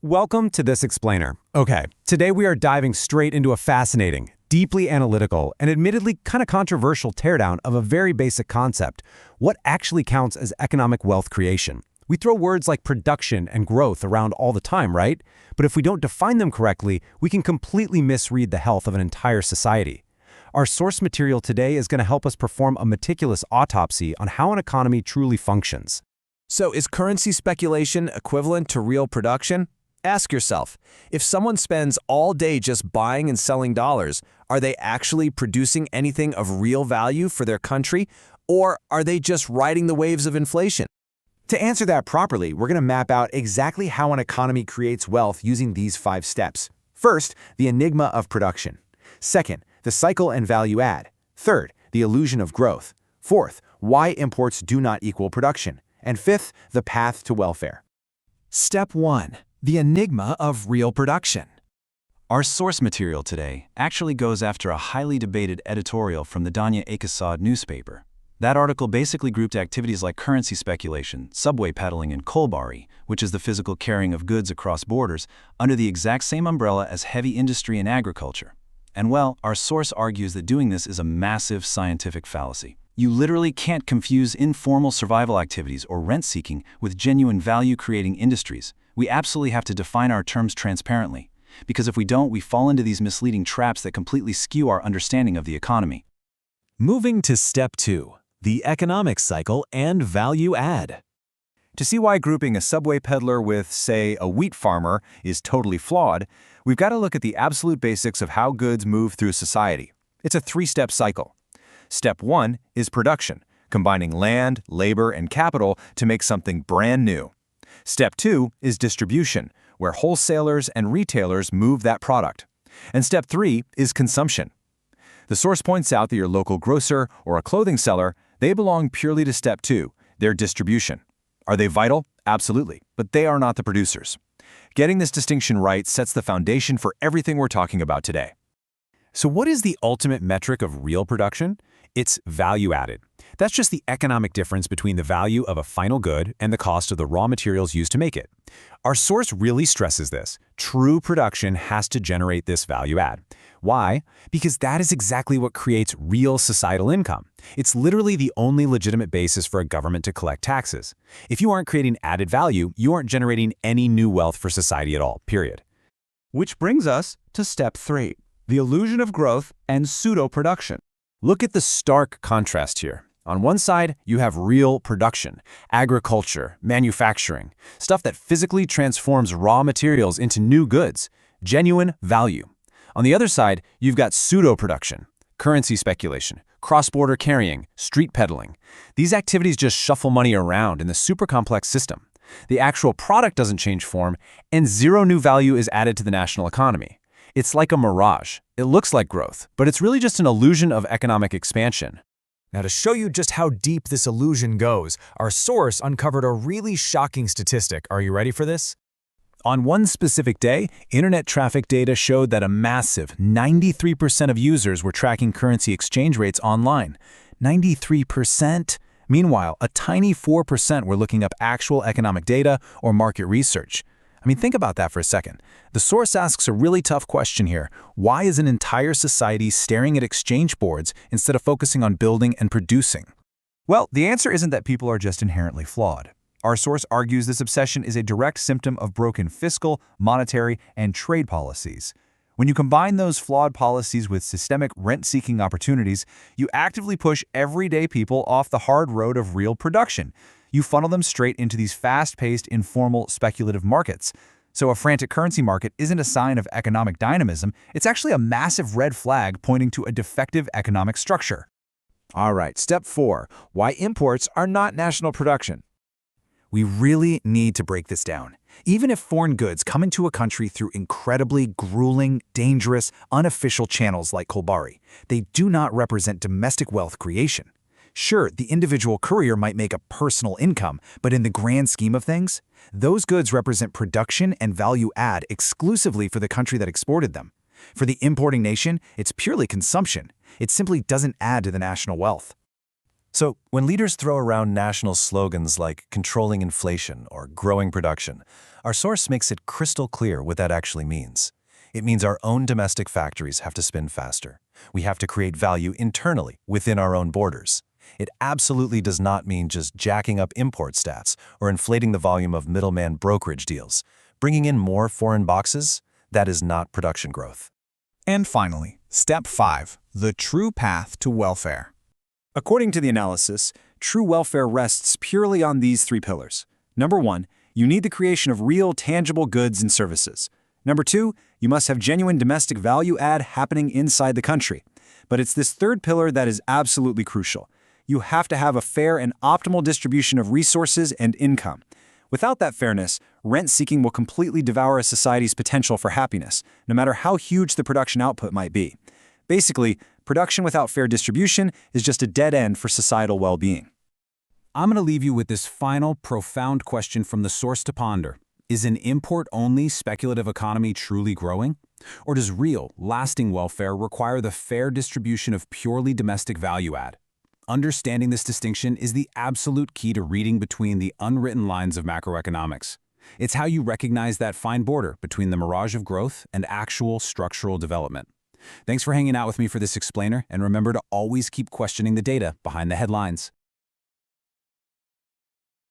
Welcome to this explainer. Okay, today we are diving straight into a fascinating, deeply analytical, and admittedly kind of controversial teardown of a very basic concept: what actually counts as economic wealth creation. We throw words like production and growth around all the time, right? But if we don't define them correctly, we can completely misread the health of an entire society. Our source material today is going to help us perform a meticulous autopsy on how an economy truly functions. So is currency speculation equivalent to real production? Ask yourself, if someone spends all day just buying and selling dollars, are they actually producing anything of real value for their country, or are they just riding the waves of inflation? To answer that properly, we're going to map out exactly how an economy creates wealth using these 5 steps. First, the enigma of production. Second, the cycle and value add. Third, the illusion of growth. Fourth, why imports do not equal production. And fifth, the path to welfare. Step 1. The enigma of real production. Our source material today actually goes after a highly debated editorial from the eقتصاد newspaper. That article basically grouped activities like currency speculation, subway peddling, and kolbari, which is the physical carrying of goods across borders, under the exact same umbrella as heavy industry and agriculture. And well, our source argues that doing this is a massive scientific fallacy. You literally can't confuse informal survival activities or rent-seeking with genuine value-creating industries. We absolutely have to define our terms transparently, because if we don't, we fall into these misleading traps that completely skew our understanding of the economy. Moving to step 2, the economic cycle and value add. To see why grouping a subway peddler with, say, a wheat farmer is totally flawed, we've got to look at the absolute basics of how goods move through society. It's a 3-step cycle. Step 1 is production, combining land, labor, and capital to make something brand new. Step 2 is distribution, where wholesalers and retailers move that product. And step 3 is consumption. The source points out that your local grocer or a clothing seller, they belong purely to step 2, their distribution. Are they vital? Absolutely, but they are not the producers. Getting this distinction right sets the foundation for everything we're talking about today. So what is the ultimate metric of real production? It's value added. That's just the economic difference between the value of a final good and the cost of the raw materials used to make it. Our source really stresses this. True production has to generate this value add. Why? Because that is exactly what creates real societal income. It's literally the only legitimate basis for a government to collect taxes. If you aren't creating added value, you aren't generating any new wealth for society at all, period. Which brings us to step 3, the illusion of growth and pseudo-production. Look at the stark contrast here. On one side, you have real production, agriculture, manufacturing, stuff that physically transforms raw materials into new goods, genuine value. On the other side, you've got pseudo-production, currency speculation, cross-border carrying, street peddling. These activities just shuffle money around in the super complex system. The actual product doesn't change form, and zero new value is added to the national economy. It's like a mirage. It looks like growth, but it's really just an illusion of economic expansion. Now, to show you just how deep this illusion goes, our source uncovered a really shocking statistic. Are you ready for this? On one specific day, internet traffic data showed that a massive 93% of users were tracking currency exchange rates online. 93%? Meanwhile, a tiny 4% were looking up actual economic data or market research. I mean, think about that for a second. The source asks a really tough question here. Why is an entire society staring at exchange boards instead of focusing on building and producing? Well, the answer isn't that people are just inherently flawed. Our source argues this obsession is a direct symptom of broken fiscal, monetary, and trade policies. When you combine those flawed policies with systemic rent-seeking opportunities, you actively push everyday people off the hard road of real production. You funnel them straight into these fast-paced, informal, speculative markets. So a frantic currency market isn't a sign of economic dynamism, it's actually a massive red flag pointing to a defective economic structure. All right, step 4, why imports are not national production. We really need to break this down. Even if foreign goods come into a country through incredibly grueling, dangerous, unofficial channels like kolbari, they do not represent domestic wealth creation. Sure, the individual courier might make a personal income, but in the grand scheme of things, those goods represent production and value add exclusively for the country that exported them. For the importing nation, it's purely consumption. It simply doesn't add to the national wealth. So, when leaders throw around national slogans like controlling inflation or growing production, our source makes it crystal clear what that actually means. It means our own domestic factories have to spin faster. We have to create value internally, within our own borders. It absolutely does not mean just jacking up import stats or inflating the volume of middleman brokerage deals. Bringing in more foreign boxes? That is not production growth. And finally, step 5, the true path to welfare. According to the analysis, true welfare rests purely on these 3 pillars. Number 1, you need the creation of real, tangible goods and services. Number 2, you must have genuine domestic value add happening inside the country. But it's this third pillar that is absolutely crucial. You have to have a fair and optimal distribution of resources and income. Without that fairness, rent-seeking will completely devour a society's potential for happiness, no matter how huge the production output might be. Basically, production without fair distribution is just a dead end for societal well-being. I'm going to leave you with this final, profound question from the source to ponder. Is an import-only speculative economy truly growing? Or does real, lasting welfare require the fair distribution of purely domestic value add? Understanding this distinction is the absolute key to reading between the unwritten lines of macroeconomics. It's how you recognize that fine border between the mirage of growth and actual structural development. Thanks for hanging out with me for this explainer, and remember to always keep questioning the data behind the headlines.